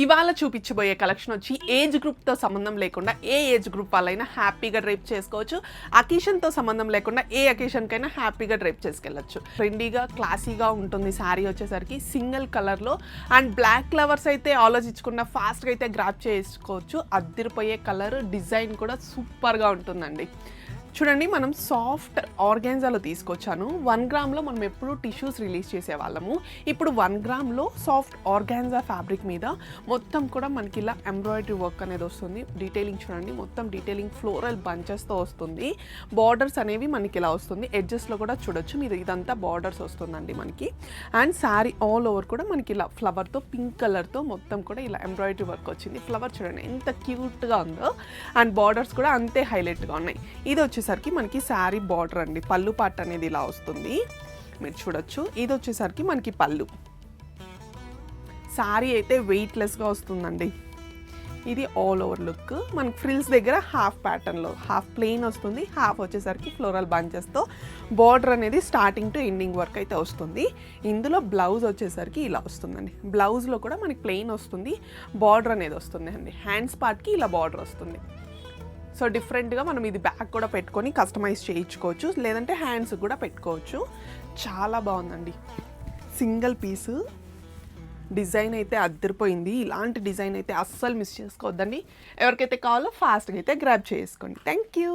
ఇవాళ చూపించబోయే కలెక్షన్ వచ్చి ఏజ్ గ్రూప్తో సంబంధం లేకుండా ఏ ఏజ్ గ్రూప్ వాళ్ళైనా హ్యాపీగా డ్రైప్ చేసుకోవచ్చు. అకేషన్తో సంబంధం లేకుండా ఏ అకేషన్కైనా హ్యాపీగా డ్రైప్ చేసుకెళ్ళచ్చు. ట్రెండీగా క్లాసీగా ఉంటుంది శారీ వచ్చేసరికి సింగిల్ కలర్లో. అండ్ బ్లాక్ ఫ్లవర్స్ అయితే ఆలోచించకుండా ఫాస్ట్గా అయితే గ్రాప్ చేసుకోవచ్చు. అద్దరిపోయే కలర్ డిజైన్ కూడా సూపర్గా ఉంటుందండి. చూడండి, మనం సాఫ్ట్ ఆర్గాన్జాలో తీసుకొచ్చాను. 1 గ్రామ్లో మనం ఎప్పుడు టిష్యూస్ రిలీజ్ చేసేవాళ్ళము. ఇప్పుడు 1 గ్రామ్లో సాఫ్ట్ ఆర్గాన్జా ఫ్యాబ్రిక్ మీద మొత్తం కూడా మనకి ఇలా ఎంబ్రాయిడరీ వర్క్ అనేది వస్తుంది. డీటెయిలింగ్ చూడండి, మొత్తం డీటెయిలింగ్ ఫ్లోరల్ బంచెస్తో వస్తుంది. బార్డర్స్ అనేవి మనకి ఇలా వస్తుంది. ఎడ్జెస్లో కూడా చూడొచ్చు మీరు, ఇదంతా బార్డర్స్ వస్తుందండి మనకి. అండ్ శారీ ఆల్ ఓవర్ కూడా మనకి ఇలా ఫ్లవర్తో పింక్ కలర్తో మొత్తం కూడా ఇలా ఎంబ్రాయిడరీ వర్క్ వచ్చింది. ఫ్లవర్ చూడండి ఎంత క్యూట్గా ఉందో. అండ్ బార్డర్స్ కూడా అంతే హైలైట్గా ఉన్నాయి. ఇది వచ్చేసరికి మనకి శారీ బార్డర్ అండి. పళ్ళు పార్ట్ అనేది ఇలా వస్తుంది, మీరు చూడొచ్చు. ఇది వచ్చేసరికి మనకి పళ్ళు. శారీ అయితే వెయిట్లెస్గా వస్తుందండి. ఇది ఆల్ ఓవర్ లుక్. మనకి ఫ్రిల్స్ దగ్గర హాఫ్ ప్యాటర్న్లో, హాఫ్ ప్లెయిన్ వస్తుంది, హాఫ్ వచ్చేసరికి ఫ్లోరల్ బంచెస్తో బార్డర్ అనేది స్టార్టింగ్ టు ఎండింగ్ వరకు అయితే వస్తుంది. ఇందులో బ్లౌజ్ వచ్చేసరికి ఇలా వస్తుందండి. బ్లౌజ్లో కూడా మనకి ప్లెయిన్ వస్తుంది, బార్డర్ అనేది వస్తుంది అండి. హ్యాండ్స్ పార్ట్కి ఇలా బార్డర్ వస్తుంది. సో డిఫరెంట్గా మనం ఇది బ్యాక్ కూడా పెట్టుకొని కస్టమైజ్ చేయించుకోవచ్చు, లేదంటే హ్యాండ్స్ కూడా పెట్టుకోవచ్చు. చాలా బాగుందండి. సింగిల్ పీసు డిజైన్ అయితే అద్దరిపోయింది. ఇలాంటి డిజైన్ అయితే అస్సలు మిస్ చేసుకోవద్దండి. ఎవరికైతే కావాలో ఫాస్ట్గా అయితే గ్రాబ్ చేసుకోండి. Thank you.